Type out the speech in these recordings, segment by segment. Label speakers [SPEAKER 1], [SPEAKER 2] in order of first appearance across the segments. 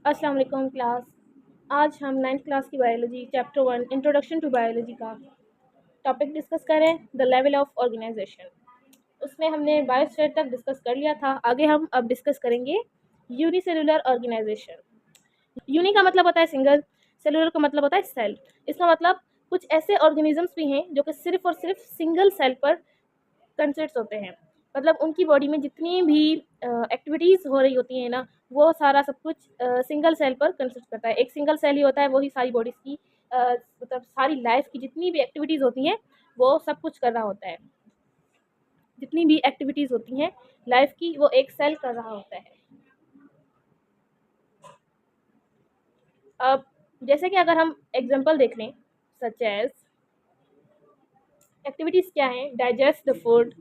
[SPEAKER 1] अस्सलाम वालेकुम क्लास। आज हम 9th क्लास की biology chapter 1 introduction to biology का टॉपिक डिस्कस करें, द लेवल ऑफ ऑर्गेनाइजेशन। उसमें हमने बायोस्फीयर तक डिस्कस कर लिया था। आगे हम अब डिस्कस करेंगे यूनिसेलुलर ऑर्गेनाइजेशन। यूनि का मतलब होता है सिंगल, सेलुलर का मतलब होता है सेल। इसका मतलब कुछ ऐसे ऑर्गेनिजम्स भी हैं जो कि सिर्फ और सिर्फ सिंगल सेल पर कंसिस्ट होते हैं। मतलब उनकी बॉडी में जितनी भी एक्टिविटीज़ हो रही होती हैं ना, वो सारा सब कुछ सिंगल सेल पर कंसिस्ट करता है। एक सिंगल सेल ही होता है, वही सारी बॉडीज़ की मतलब सारी लाइफ की जितनी भी एक्टिविटीज़ होती हैं वो सब कुछ कर रहा होता है। जितनी भी एक्टिविटीज़ होती हैं लाइफ की, वो एक सेल कर रहा होता है। अब जैसे कि अगर हम एग्जांपल देख लें, सच एज एक्टिविटीज़ क्या हैं, डाइजेस्ट द फूड,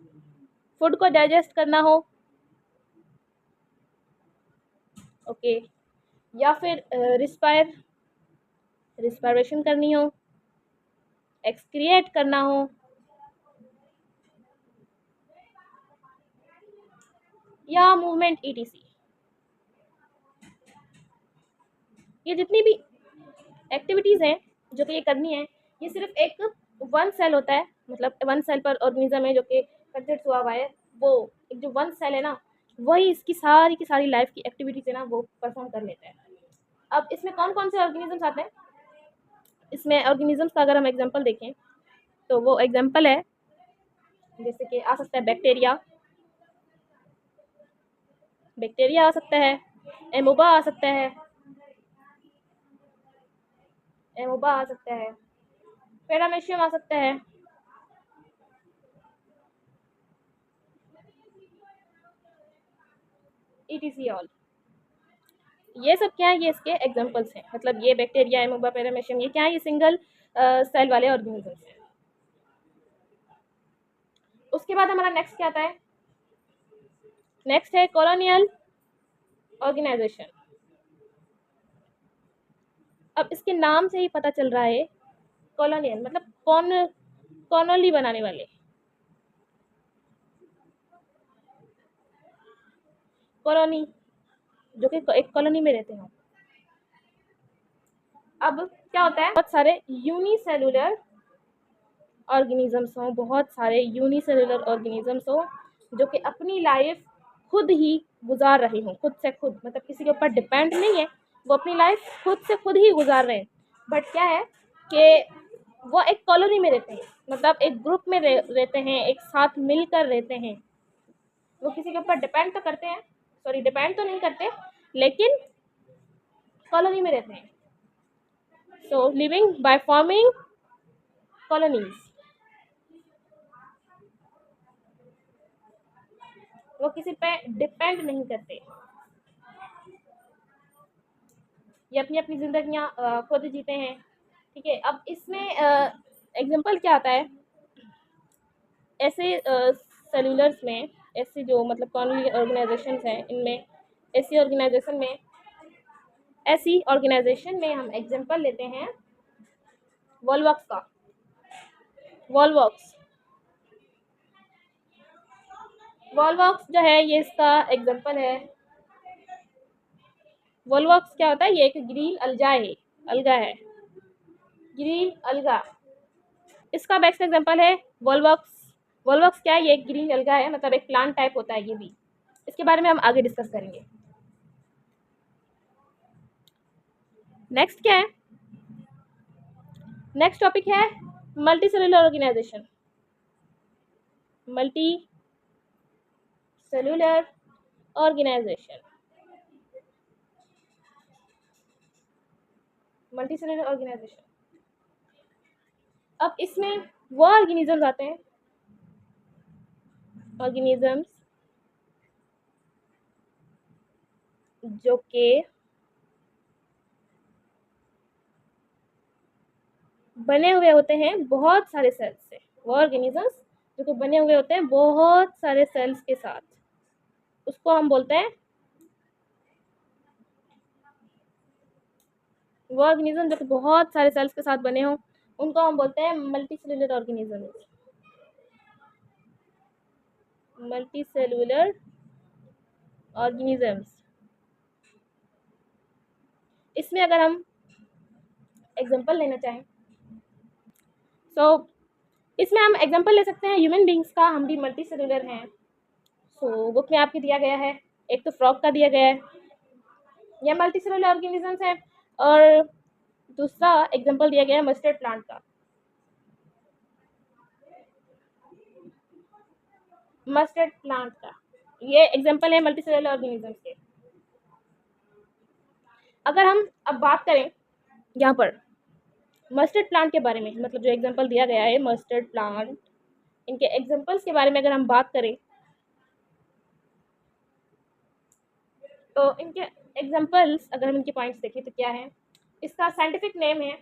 [SPEAKER 1] फूड को डाइजेस्ट करना हो, ओके, या फिर रिस्पायरेशन करनी हो, एक्सक्रिएट करना हो, या मूवमेंट ईटीसी। ये जितनी भी एक्टिविटीज़ हैं जो कि ये करनी है, ये सिर्फ एक वन सेल होता है। मतलब वन सेल पर ऑर्गेनिज्म है जो कि कंसिस्ट हुआ हुआ है। वो एक जो वन सेल है ना, वही इसकी सारी की सारी लाइफ की एक्टिविटीज है ना, वो परफॉर्म कर लेता है। अब इसमें कौन कौन से ऑर्गेनिजम्स आते हैं? इसमें ऑर्गेनिजम्स का अगर हम एग्जांपल देखें तो वो एग्जांपल है, जैसे कि आ सकता है बैक्टीरिया, बैक्टीरिया आ सकता है, एमोबा आ सकता है, एमोबा आ सकता है, पैरामेशियम आ सकता है, ईटीसी ऑल। ये सब क्या है, ये इसके एग्जांपल्स हैं। मतलब ये बैक्टीरिया, एमोबा, पैरामेशियम, ये क्या है, ये सिंगल सेल वाले ऑर्गेनिजम्स हैं। उसके बाद हमारा नेक्स्ट क्या आता है? नेक्स्ट है कॉलोनियल ऑर्गेनाइजेशन। अब इसके नाम से ही पता चल रहा है, कॉलोनियल मतलब कॉलोनी बनाने वाले, कॉलोनी जो कि एक कॉलोनी में रहते हैं। अब क्या होता है, बहुत सारे यूनिसेलुलर ऑर्गेनिजम्स हों, बहुत सारे यूनिसेलुलर ऑर्गेनिजम्स हों जो कि अपनी लाइफ खुद ही गुजार रहे हों, खुद से खुद, मतलब किसी के ऊपर डिपेंड नहीं है, वो अपनी लाइफ खुद से खुद ही गुजार रहे हैं। बट क्या है कि वो एक कॉलोनी में रहते हैं, मतलब एक ग्रुप में रहते हैं, एक साथ मिलकर रहते हैं। वो किसी के ऊपर डिपेंड तो करते हैं, सॉरी डिपेंड तो नहीं करते, लेकिन कॉलोनी में रहते हैं। सो लिविंग बाय फॉर्मिंग कॉलोनीज। वो किसी पे डिपेंड नहीं करते, ये अपनी अपनी जिंदगियां खुद जीते हैं। ठीक है, अब इसमें एग्जांपल क्या आता है, ऐसे सेलुलर्स में, ऐसे जो मतलब कॉलोनी ऑर्गेनाइजेशंस हैं, इनमें ऐसी ऑर्गेनाइजेशन में हम एग्जांपल लेते हैं वॉलवॉक्स का। वॉलवॉक्स वॉलवॉक्स जो है, ये इसका एग्जांपल है। वॉलवॉक्स क्या होता है, ये एक ग्रीन अलगा है, ग्रीन अलगा। इसका बेस्ट एग्जांपल है वॉलवॉक्स। वॉलवॉक्स क्या है, ये एक ग्रीन अलगा है, मतलब एक प्लांट टाइप होता है ये भी। इसके बारे में हम आगे डिस्कस करेंगे। नेक्स्ट क्या है, नेक्स्ट टॉपिक है multicellular organisation. Multicellular organisation, multicellular organisation. अब इसमें वो ऑर्गेनिजम्स आते हैं, ऑर्गेनिजम्स जो कि बने हुए होते हैं बहुत सारे सेल्स से। वो ऑर्गेनिजम्स जो कि बने हुए होते हैं बहुत सारे सेल्स के साथ, उसको हम बोलते हैं, वो ऑर्गेनिज्म जो कि बहुत सारे सेल्स के साथ बने हों, उनको हम बोलते हैं multi cellular organisms. Multi cellular organisms. इसमें अगर हम एग्जांपल लेना चाहें सो इसमें हम एग्जांपल ले सकते हैं ह्यूमन बींग्स का। हम भी मल्टी सेलुलर हैं। सो बुक में आपके दिया गया है, एक तो फ्रॉग का दिया गया है, यह मल्टी सेलुलर ऑर्गेनिजम्स है, और दूसरा एग्जांपल दिया गया है मस्टर्ड प्लांट का। मस्टर्ड प्लांट का ये एग्जांपल है मल्टी सेलुलर ऑर्गेनिजम्स के। अगर हम अब बात करें यहाँ पर मस्टर्ड प्लांट के बारे में, मतलब जो एग्जांपल दिया गया है मस्टर्ड प्लांट, इनके एग्जांपल्स के बारे में अगर हम बात करें तो इनके एग्जांपल्स अगर हम इनके पॉइंट्स देखें तो क्या है, इसका साइंटिफिक नेम है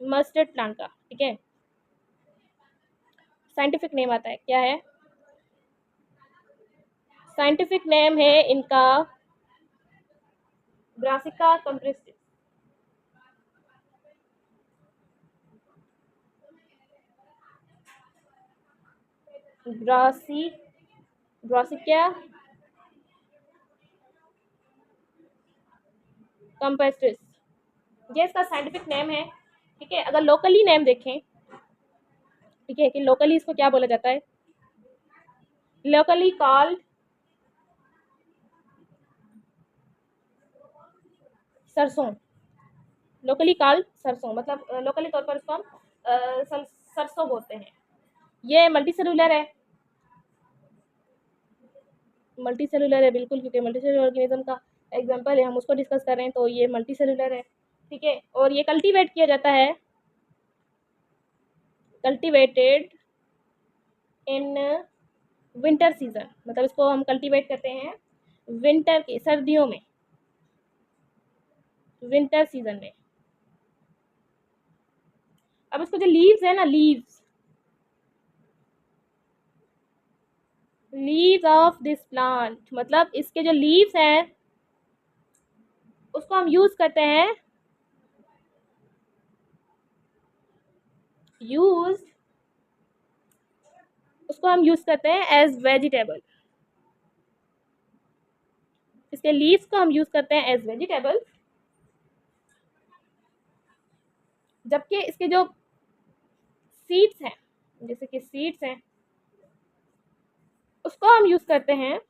[SPEAKER 1] मस्टर्ड प्लांट का, ठीक है। साइंटिफिक नेम आता है, क्या है साइंटिफिक नेम है इनका, ब्रासिका कंप्रेसिस। ब्रासिका कंप्रेसिस, ये इसका साइंटिफिक नेम है, ठीक है। अगर लोकली नेम देखें, ठीक है, कि लोकली इसको क्या बोला जाता है, लोकली कॉल्ड सरसों। लोकली कॉल्ड सरसों मतलब लोकली तौर पर इसको हम सरसों बोलते हैं। ये मल्टी सेलुलर है, मल्टी सेलुलर है बिल्कुल, क्योंकि मल्टी सेलुलर ऑर्गेनिज्म का एग्जांपल है, हम उसको डिस्कस कर रहे हैं, तो ये मल्टी सेलुलर है, ठीक है। और ये कल्टीवेट किया जाता है, कल्टीवेटेड इन विंटर सीजन, मतलब इसको हम कल्टीवेट करते हैं विंटर के, सर्दियों में, विंटर सीजन में। अब इसको जो लीव्स है ना, लीव्स ऑफ दिस प्लांट, मतलब इसके जो लीव्स हैं उसको हम यूज करते हैं, उसको हम यूज करते हैं एज वेजिटेबल। इसके लीव्स को हम यूज करते हैं एज वेजिटेबल, जबकि इसके जो सीड्स हैं, जैसे कि सीड्स हैं, उसको हम यूज करते हैं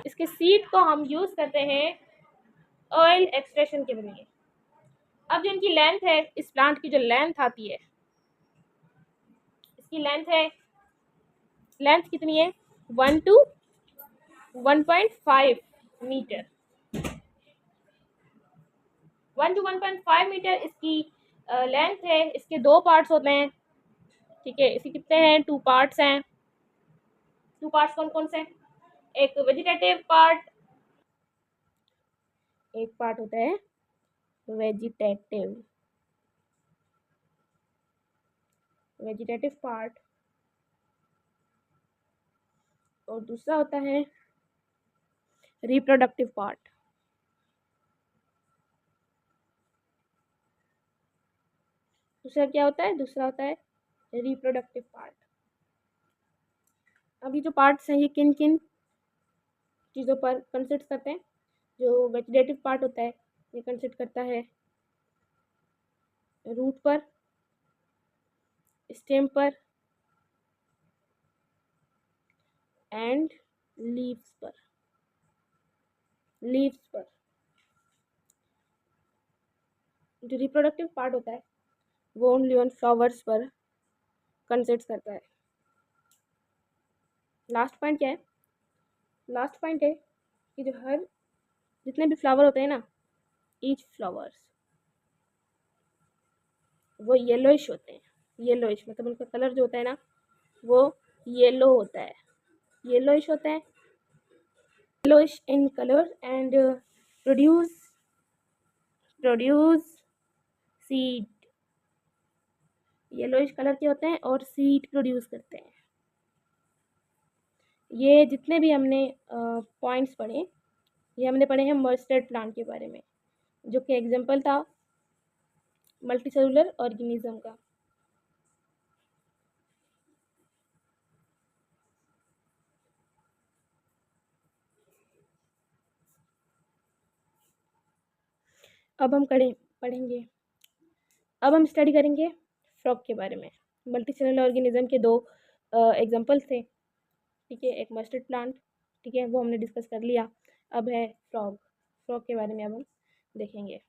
[SPEAKER 1] इसके सीड को हम यूज करते हैं ऑयल एक्सट्रैक्शन के लिए। अब जो इनकी लेंथ है, इस प्लांट की जो लेंथ आती है, इसकी लेंथ कितनी है, 1 to 1.5 मीटर, 1 to 1.5 मीटर इसकी लेंथ है। इसके 2 पार्ट्स होते हैं, ठीक है। इसके कितने हैं, 2 पार्ट्स हैं। 2 पार्ट्स कौन कौन से हैं, एक वेजिटेटिव पार्ट, एक पार्ट होता है वेजिटेटिव पार्ट, और दूसरा होता है रिप्रोडक्टिव पार्ट। दूसरा क्या होता है, दूसरा होता है रिप्रोडक्टिव पार्ट। अब ये जो पार्ट्स हैं ये किन किन चीज़ों पर कंसिस्ट करते हैं, जो वेजिटेटिव पार्ट होता है ये कंसिस्ट करता है रूट पर, स्टेम पर एंड लीव्स पर, जो रिप्रोडक्टिव पार्ट होता है वो ओनली ऑन फ्लावर्स पर कंसिस्ट करता है। लास्ट पॉइंट क्या है, लास्ट पॉइंट है कि जो हर जितने भी फ्लावर होते हैं ना, ईच फ्लावर्स वो येलोइश होते हैं, येलोइश मतलब उनका कलर जो होता है ना वो येलो होता है, येलोइश होता है, yellowish in colour and produce seed, yellowish colour के होते हैं और सीड प्रोड्यूस करते हैं। ये जितने भी हमने पॉइंट्स पढ़े, ये हमने पढ़े हैं मस्टर्ड प्लांट के बारे में, जो कि एग्जांपल था मल्टी सेलुलर ऑर्गेनिज्म का। अब हम पढ़ेंगे अब हम स्टडी करेंगे फ्रॉग के बारे में। मल्टी सेलुलर ऑर्गेनिज्म के दो एग्जांपल्स थे, ठीक है। एक मस्टर्ड प्लांट, ठीक है, वो हमने डिस्कस कर लिया। अब है फ्रॉग। फ्रॉग के बारे में अब हम देखेंगे।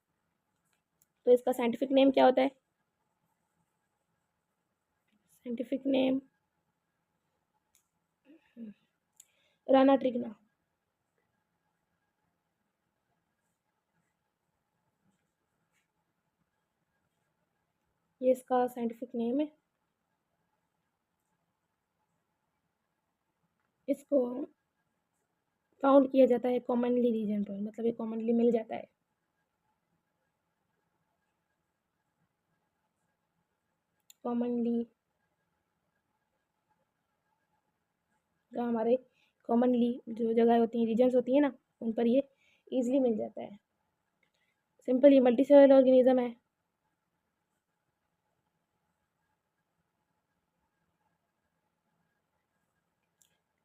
[SPEAKER 1] तो इसका साइंटिफिक नेम क्या होता है? Scientific name Rana tigrina. ये इसका साइंटिफिक नेम है। इसको फाउंड किया जाता है कॉमनली रीजन पर, मतलब ये कॉमनली मिल जाता है। कॉमनली हमारे कॉमनली जो जगह होती हैं, रीजन्स होती हैं ना, उन पर ये ईजिली मिल जाता है। सिंपल ये मल्टी सेलुलर ऑर्गेनिज्म है।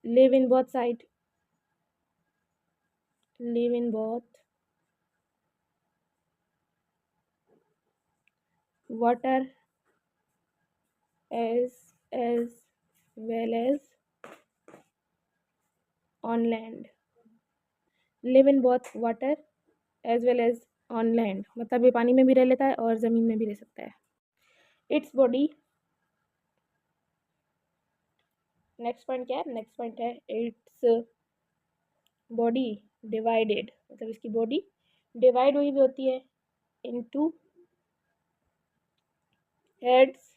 [SPEAKER 1] Live in both side, live in both water as well as on land। live in both water as well as on land, मतलब ये पानी में भी रह लेता है और ज़मीन में भी रह सकता है। इट्स बॉडी, नेक्स्ट पॉइंट क्या है? नेक्स्ट पॉइंट है इट्स बॉडी डिवाइडेड, मतलब इसकी बॉडी डिवाइड हुई भी होती है into heads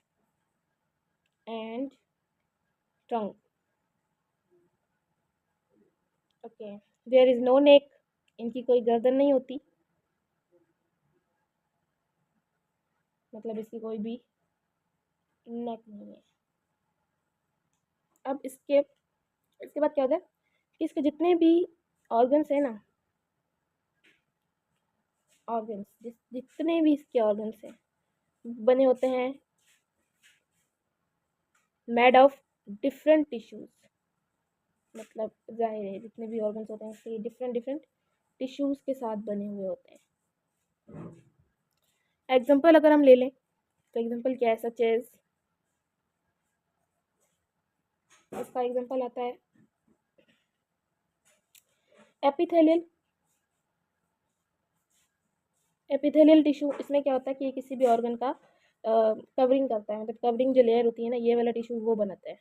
[SPEAKER 1] and trunk. Okay, there is no neck, इनकी कोई गर्दन नहीं होती, मतलब इसकी कोई भी नेक नहीं है। अब इसके बाद क्या होता है कि इसके जितने भी ऑर्गन्स हैं ना, ऑर्गन्स जितने भी इसके ऑर्गन्स हैं बने होते हैं मेड ऑफ डिफरेंट टिश्यूज, मतलब जाहिर है जितने भी ऑर्गन्स होते हैं इसके डिफरेंट डिफरेंट टिश्यूज के साथ बने हुए होते हैं। एग्जाम्पल अगर हम ले लें तो एग्जाम्पल क्या है? सच एज, इसका एग्जाम्पल आता है एपिथेलियल। एपिथेलियल टिश्यू, इसमें क्या होता है कि ये किसी भी ऑर्गन का कवरिंग करता है, मतलब कवरिंग जो लेयर होती है ना, ये वाला टिश्यू वो बनाता है।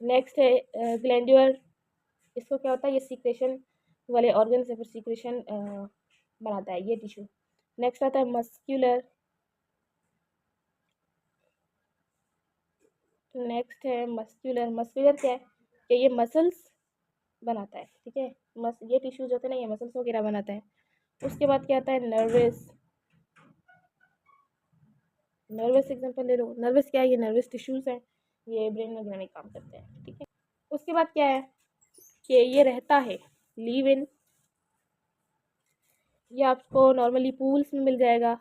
[SPEAKER 1] नेक्स्ट है ग्लैंड्यूलर, इसको क्या होता है, ये सीक्रेशन वाले ऑर्गन से फिर सीक्रेशन बनाता है ये टिश्यू। नेक्स्ट आता है मस्क्यूलर, नेक्स्ट है मस्क्यूलर। मस्क्यूलर क्या है कि ये मसल्स बनाता है, ठीक है। ये टिश्यू जो होते हैं ना, ये मसल्स वगैरह बनाता है। उसके बाद क्या आता है नर्वस। नर्वस एग्जांपल ले लो, नर्वस क्या है? ये नर्वस टिश्यूज हैं, ये ब्रेन वगैरह में काम करते हैं, ठीक है। उसके बाद क्या है कि ये रहता है लिव इन, ये आपको नॉर्मली पूल्स में मिल जाएगा।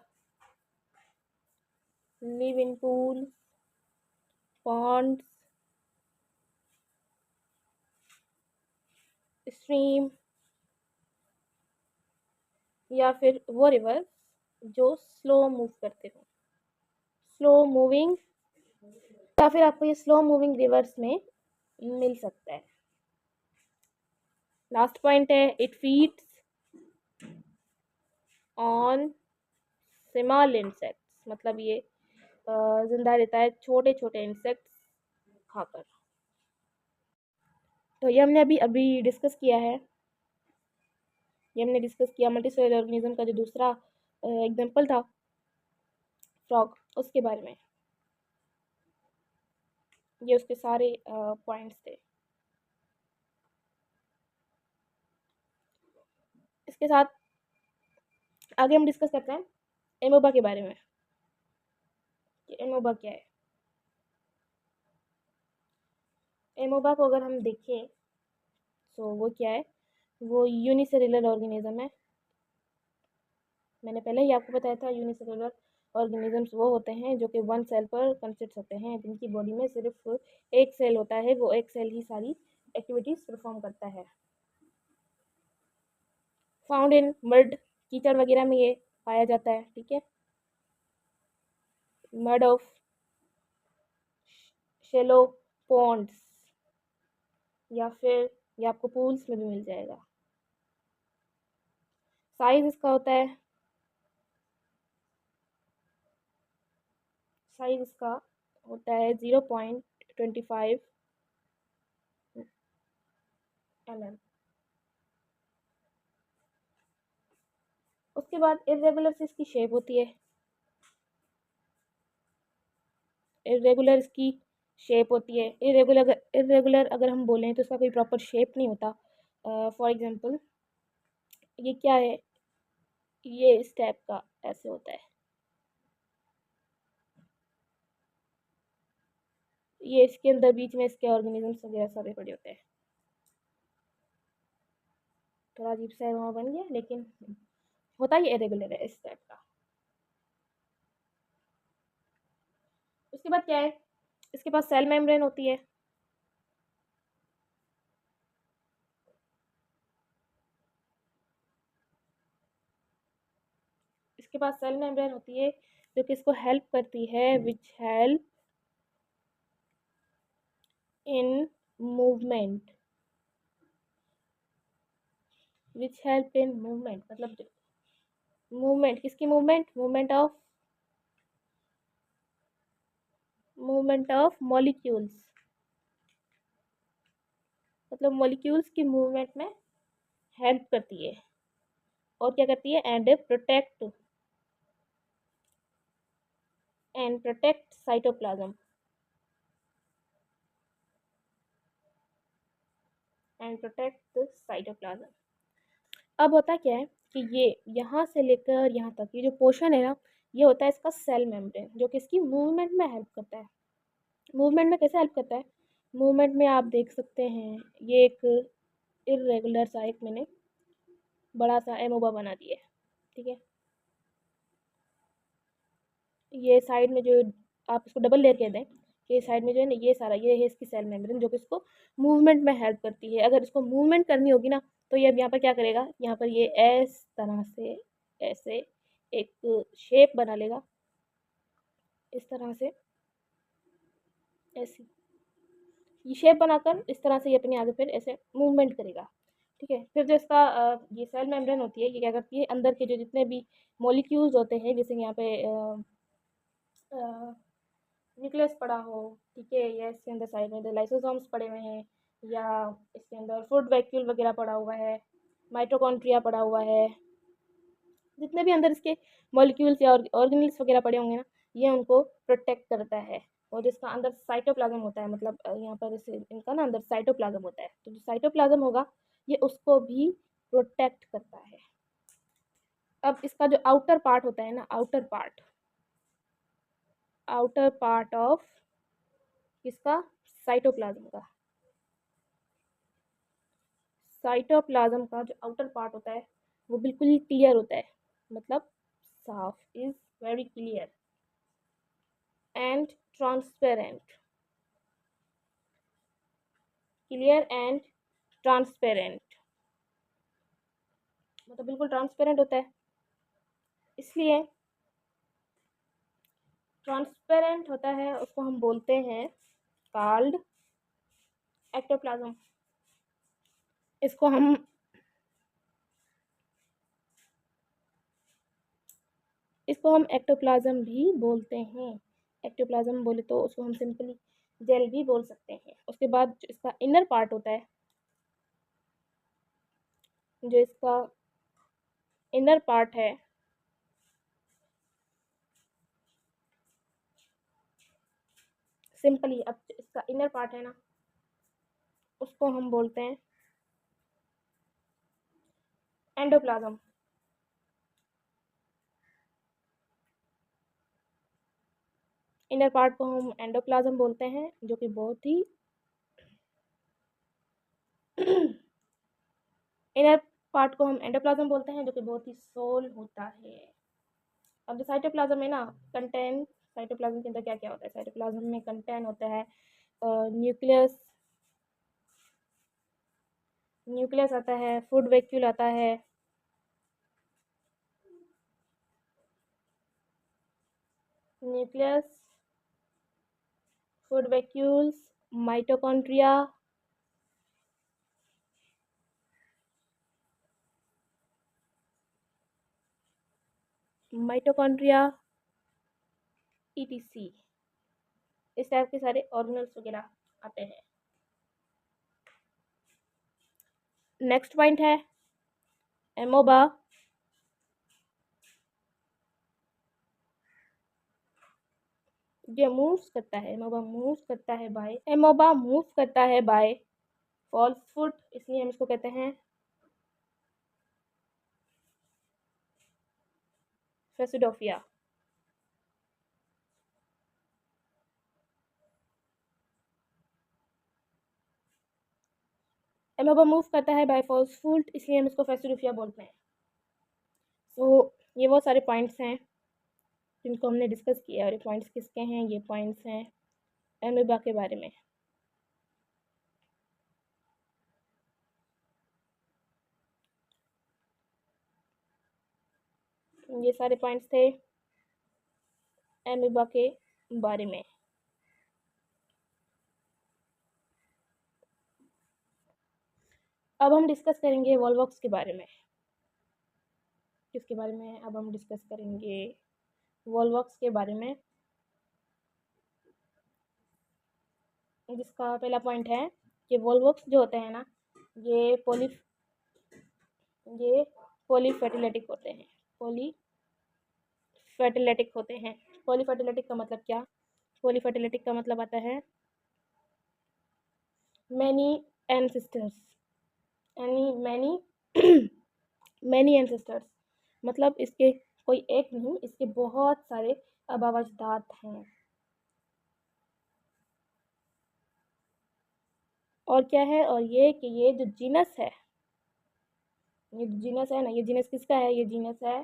[SPEAKER 1] Live in pool, ponds, stream, या फिर वो रिवर जो स्लो मूव करते हो, स्लो मूविंग, या फिर आपको ये स्लो मूविंग रिवर्स में मिल सकता है। लास्ट पॉइंट है it feeds on small insects, मतलब ये जिंदा रहता है छोटे छोटे इंसेक्ट्स खाकर। तो ये हमने अभी अभी डिस्कस किया है, ये हमने डिस्कस किया मल्टी सेलुलर ऑर्गेनिज्म का जो दूसरा एग्जांपल था फ्रॉग, उसके बारे में। ये उसके सारे पॉइंट्स थे। इसके साथ आगे हम डिस्कस करते हैं एमोबा के बारे में कि एमोबा क्या है। एमोबा को अगर हम देखें तो वो क्या है, वो यूनिसेलुलर ऑर्गेनिज्म है। मैंने पहले ही आपको बताया था यूनिसेलुलर ऑर्गेनिजम्स वो होते हैं जो कि वन सेल पर कंसिस्ट होते हैं, जिनकी बॉडी में सिर्फ एक सेल होता है, वो एक सेल ही सारी एक्टिविटीज़ परफॉर्म करता है। फाउंड इन मड, कीचड़ वगैरह में ये पाया जाता है, ठीक है। मड ऑफ शेलो पॉन्ड्स, या फिर ये आपको पूल्स में भी मिल जाएगा। साइज इसका होता है, साइज इसका होता है 0.25 mm। उसके बाद इरेगुलर से इसकी शेप होती है, इरेगुलर इसकी शेप होती है। इरेगुलर अगर हम बोलें तो इसका कोई प्रॉपर शेप नहीं होता। फॉर एग्जांपल ये क्या है, ये इस टाइप का ऐसे होता है, ये इसके अंदर बीच में इसके ऑर्गेनिजम्स वगैरह सारे पड़े होते हैं। थोड़ा अजीब सा वहाँ बन गया, लेकिन होता ही इरेगुलर है इस टाइप का। उसके बाद क्या है, इसके पास सेल मेम्ब्रेन होती है। इसके पास सेल मेम्ब्रेन होती है जो कि इसको हेल्प करती है, which help in movement, which help in movement मतलब मूवमेंट किसकी, मूवमेंट ऑफ मॉलिक्यूल्स, मतलब मॉलिक्यूल्स की मूवमेंट में हेल्प करती है। और क्या करती है, and protect cytoplasm, and protect the cytoplasm. अब होता क्या है कि ये यहाँ से लेकर यहाँ तक ये जो पोर्शन है ना, ये होता है इसका सेल मेम्ब्रेन, जो कि इसकी मूवमेंट में हेल्प करता है। मूवमेंट में कैसे हेल्प करता है, मूवमेंट में आप देख सकते हैं ये एक इरेगुलर सा एक मैंने बड़ा सा एमोबा बना दिया है, ठीक है। ये साइड में जो आप इसको डबल लेयर कह दें कि साइड में जो है ना ये सारा ये है इसकी सेल मेम्ब्रेन, जो कि इसको मूवमेंट में हेल्प करती है। अगर इसको मूवमेंट करनी होगी ना तो ये अब यहाँ पर क्या करेगा, यहाँ पर ये इस तरह से ऐसे एक शेप बना लेगा, इस तरह से ऐसी ये शेप बनाकर इस तरह से ये अपने आगे फिर ऐसे मूवमेंट करेगा, ठीक है। फिर जो इसका ये सेल मेम्ब्रेन होती है, ये क्या करती है, अंदर के जो जितने भी मॉलिक्यूल्स होते हैं, जैसे यहाँ पे न्यूक्लियस पड़ा हो, ठीक है, या इसके अंदर साइड में लाइसोसोम्स पड़े हुए हैं, या इसके अंदर फूड वैक्यूल वगैरह पड़ा हुआ है, माइटोकॉन्ड्रिया पड़ा हुआ है, जितने भी अंदर इसके मॉलिक्यूल्स या ऑर्गेनल्स वगैरह पड़े होंगे ना, ये उनको प्रोटेक्ट करता है। और जिसका अंदर साइटोप्लाज्म होता है, मतलब यहाँ पर इसे इनका ना अंदर साइटोप्लाज्म होता है, तो जो साइटोप्लाज्म होगा ये उसको भी प्रोटेक्ट करता है। अब इसका जो आउटर पार्ट होता है ना, आउटर पार्ट ऑफ किसका, साइटोप्लाज्म का, साइटोप्लाज्म का जो आउटर पार्ट होता है वो बिल्कुल ही क्लियर होता है, मतलब साफ, is very clear and transparent, clear and transparent, मतलब बिल्कुल ट्रांसपेरेंट होता है। इसलिए ट्रांसपेरेंट होता है उसको हम बोलते हैं कॉल्ड एक्टोप्लाज्म। इसको हम एक्टोप्लाज्म भी बोलते हैं। एक्टोप्लाज्म बोले तो उसको हम सिंपली जेल भी बोल सकते हैं। उसके बाद जो इसका इनर पार्ट होता है, जो इसका इनर पार्ट है, सिंपली अब इसका इनर पार्ट है ना, उसको हम बोलते हैं एंडोप्लाज्म। इनर पार्ट को हम एंडोप्लाज्म बोलते हैं, जो कि बहुत ही इनर पार्ट को हम एंडोप्लाज्म बोलते हैं, जो कि बहुत ही सोल होता है। अब जो साइटोप्लाज्म है ना, कंटेन साइटोप्लाज्म के अंदर क्या क्या होता है, साइटोप्लाज्म में कंटेन होता है न्यूक्लियस, आता है, फूड वैक्यूल आता है, nucleus, food vacuoles, mitochondria, mitochondria, etc, इस टाइप के सारे ऑर्गेनल्स वगैरह आते हैं। नेक्स्ट पॉइंट है एमोबा। ये मूव्स करता है, एमोबा मूव्स करता है बाय फॉल्स फुट, इसलिए हम इसको कहते हैं फेसिडोफिया। एमोबा मूव करता है बाय फॉल्स फुट, इसलिए हम इसको फेसिडोफिया बोलते हैं। तो ये वो सारे पॉइंट्स हैं जिनको हमने डिस्कस किया, और ये पॉइंट्स किसके हैं? ये पॉइंट्स हैं एमोबा के बारे में। ये सारे पॉइंट्स थे एमोबा के बारे में। अब हम डिस्कस करेंगे वॉल्वॉक्स के बारे में। किसके बारे में? अब हम डिस्कस करेंगे वॉल्वॉक्स के बारे में, जिसका पहला पॉइंट है कि वॉल्वॉक्स जो होते हैं ना, ये पॉलीफेटिलेटिक होते हैं। पॉलीफेटिलेटिक होते हैं। पॉलीफेटिलेटिक का मतलब क्या? पॉलीफेटिलेटिक का मतलब आता है many ancestors, many many ancestors, मतलब इसके कोई एक नहीं, इसके बहुत सारे अबावजदात हैं। और क्या है? और ये कि ये जो जीनस है, ये जीनस है ना, ये जीनस किसका है? ये जीनस है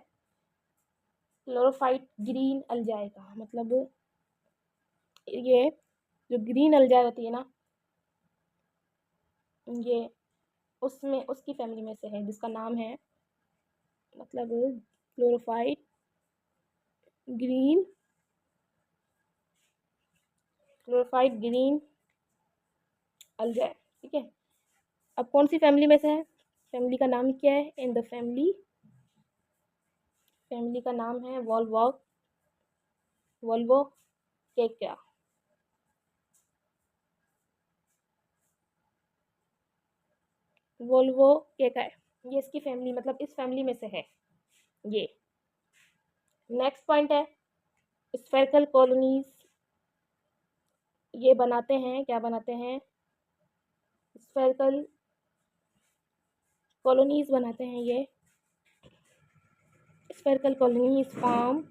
[SPEAKER 1] क्लोरोफाइट ग्रीन अल्जाई का। मतलब ये जो ग्रीन अल्जाई होती है ना, ये उसमें उसकी फैमिली में से है, जिसका नाम है मतलब क्लोरोफाइट ग्रीन अल्जाई। ठीक है, अब कौन सी फैमिली में से है? फैमिली का नाम क्या है? इन द फैमिली का नाम है वोल्वोकेका। वोल्वोकेका है ये, इसकी फैमिली, मतलब इस फैमिली में से है ये। नेक्स्ट पॉइंट है स्फेरिकल कॉलोनीज। ये बनाते हैं, क्या बनाते हैं? स्फेरिकल कॉलोनीज बनाते हैं ये। स्फेरिकल कॉलोनीज फॉर्म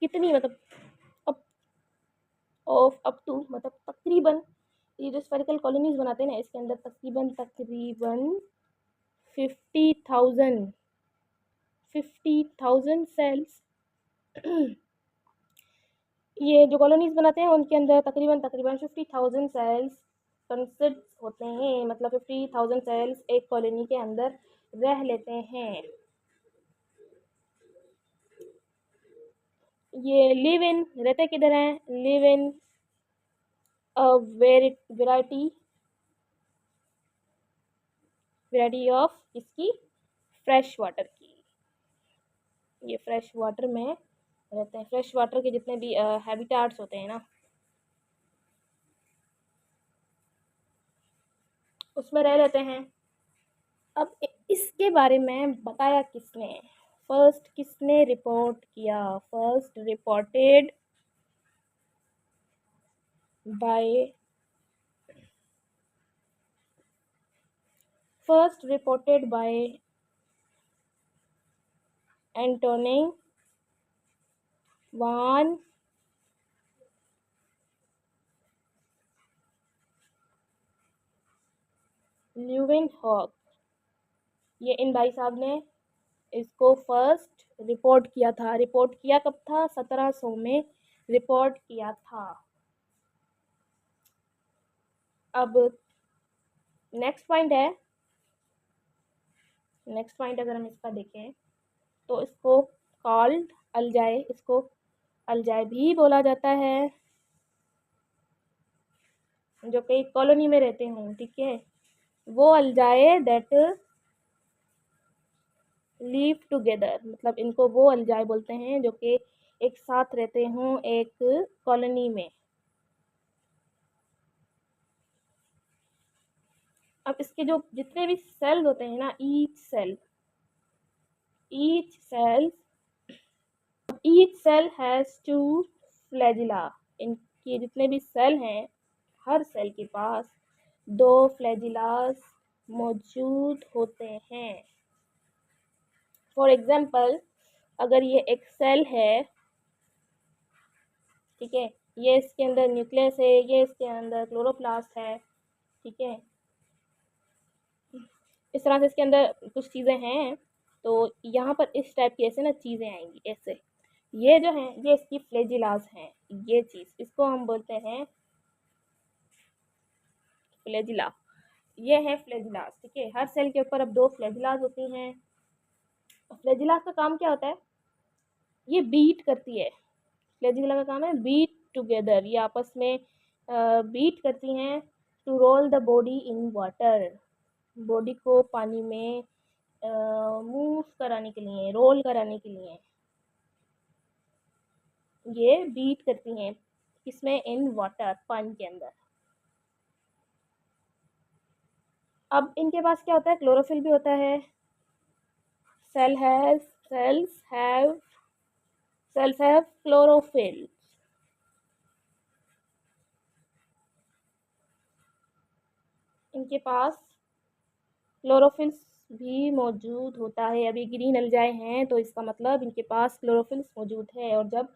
[SPEAKER 1] कितनी, मतलब अप टू, मतलब तकरीबन, ये जो स्फेरिकल कॉलोनीज बनाते हैं ना, इसके अंदर तकरीबन 50,000 सेल्स ये जो कॉलोनीज बनाते हैं उनके अंदर तकरीबन 50,000 सेल्स कंसिस्ट होते हैं। मतलब 50,000 सेल्स एक कॉलोनी के अंदर रह लेते हैं। ये लिव इन, रहते किधर हैं? लिव इन वैरायटी ऑफ इसकी फ्रेश वाटर की। ये फ्रेश वाटर में रहते हैं। फ्रेश वाटर के जितने भी हैबिटाट्स होते हैं ना, उसमें रह लेते हैं। अब इसके बारे में बताया किसने? फर्स्ट किसने रिपोर्ट किया? First reported by Antonie van Leeuwenhoek. ये इन भाई साहब ने इसको फर्स्ट रिपोर्ट किया था। रिपोर्ट किया कब था? 1700 में रिपोर्ट किया था। अब नेक्स्ट पॉइंट अगर हम इसका देखें तो इसको कॉल्ड अल्जाई, इसको अल्जाई भी बोला जाता है, जो कई कॉलोनी में रहते हों, ठीक है, वो अल्जाए दैट लिव टुगेदर, मतलब इनको वो अल्जाई बोलते हैं जो कि एक साथ रहते हों एक कॉलोनी में। अब इसके जो जितने भी सेल्स होते हैं ना, each cell has two flagella, इनके जितने भी सेल हैं, हर सेल के पास 2 फ्लैजिलास मौजूद होते हैं। फॉर एग्जाम्पल, अगर ये एक सेल है, ठीक है, ये इसके अंदर न्यूक्लियस है, ये इसके अंदर क्लोरोप्लास्ट है, ठीक है, इस तरह से इसके अंदर कुछ चीज़ें हैं, तो यहाँ पर इस टाइप की ऐसे ना चीज़ें आएंगी ऐसे। ये जो हैं ये इसकी फ्लैजिलास हैं, ये चीज़ इसको हम बोलते हैं फ्लैजिला, ये है फ्लैजिलास, ठीक है। हर सेल के ऊपर अब 2 फ्लैजिलास होती हैं। फ्लैजिलास का काम क्या होता है, ये बीट करती है, फ्लैजिला का काम है बीट टुगेदर, ये आपस में बीट करती हैं to roll the body in water, body को पानी में मूव कराने के लिए, रोल कराने के लिए ये बीट करती हैं, इसमें इन वाटर, पानी के अंदर। अब इनके पास क्या होता है, क्लोरोफिल भी होता है। सेल्स हैव क्लोरोफिल, इनके पास क्लोरोफिल भी मौजूद होता है। अभी ग्रीन अल्जाई हैं तो इसका मतलब इनके पास क्लोरोफिल मौजूद है, और जब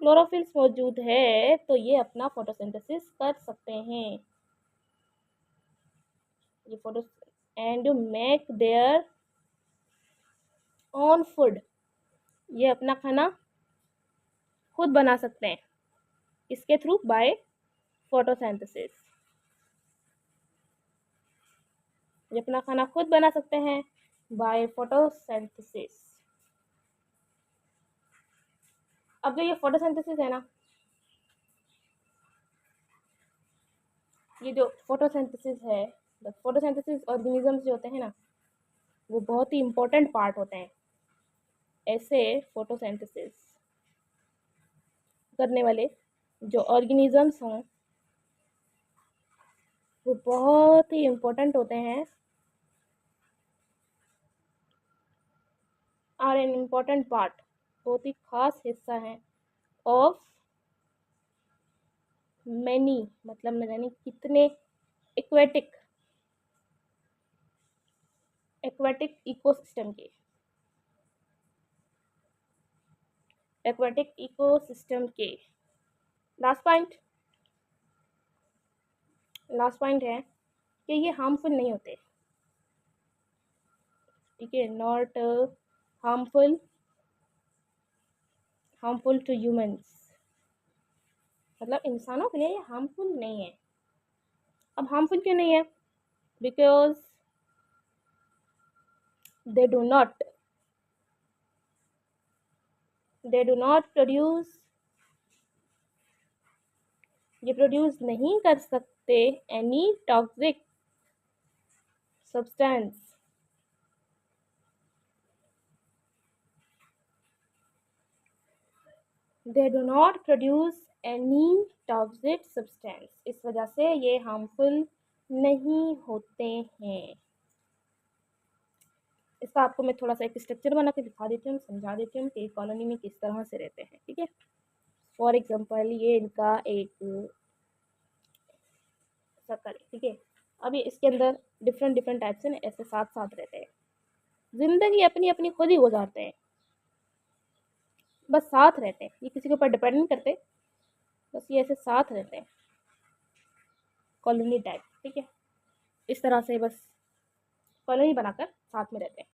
[SPEAKER 1] क्लोरोफिल मौजूद है तो ये अपना फोटोसिंथेसिस कर सकते हैं, ये photo and make their own food, ये अपना खाना खुद बना सकते हैं, इसके थ्रू बाय फोटोसिंथेसिस, ये अपना खाना खुद बना सकते हैं बाय फोटोसिंथेसिस। अब जो ये फोटोसिंथेसिस है ना, ये जो फोटोसिंथेसिस है, फोटोसिंथेसिस ऑर्गेनिजम्स जो होते हैं ना, वो बहुत ही इम्पोर्टेंट पार्ट होते हैं। ऐसे फोटोसिंथेसिस करने वाले जो ऑर्गेनिजम्स हों वो बहुत ही इम्पोर्टेंट होते हैं, और एन इम्पोर्टेंट पार्ट, बहुत ही खास हिस्सा है ऑफ मैनी, मतलब न जाने कितने एक्वेटिक इकोसिस्टम के, एक्वेटिक इकोसिस्टम के। लास्ट पॉइंट है कि ये हार्मफुल नहीं होते, ठीक है, नॉट हार्मफुल टू ह्यूमंस, मतलब इंसानों के लिए ये हार्मफुल नहीं है। अब हार्मफुल क्यों नहीं है, because they do not produce, ये प्रोड्यूस नहीं कर सकते any toxic substance, they do not produce any toxic substance, इस वजह से ये हार्मफुल नहीं होते हैं। इसका आपको मैं थोड़ा सा एक स्ट्रक्चर बना के दिखा देती हूँ, समझा देती हूँ कि कॉलोनी में किस तरह से रहते हैं, ठीक है। फॉर एग्जांपल ये इनका एक सर्कल है, ठीक है। अभी इसके अंदर डिफरेंट टाइप से ऐसे साथ साथ रहते हैं, जिंदगी अपनी अपनी खुद ही गुजारते हैं, बस साथ रहते हैं, ये किसी के ऊपर डिपेंड नहीं करते, बस ये ऐसे साथ रहते हैं, कॉलोनी टाइप, ठीक है। इस तरह से बस कॉलोनी बनाकर साथ में रहते हैं।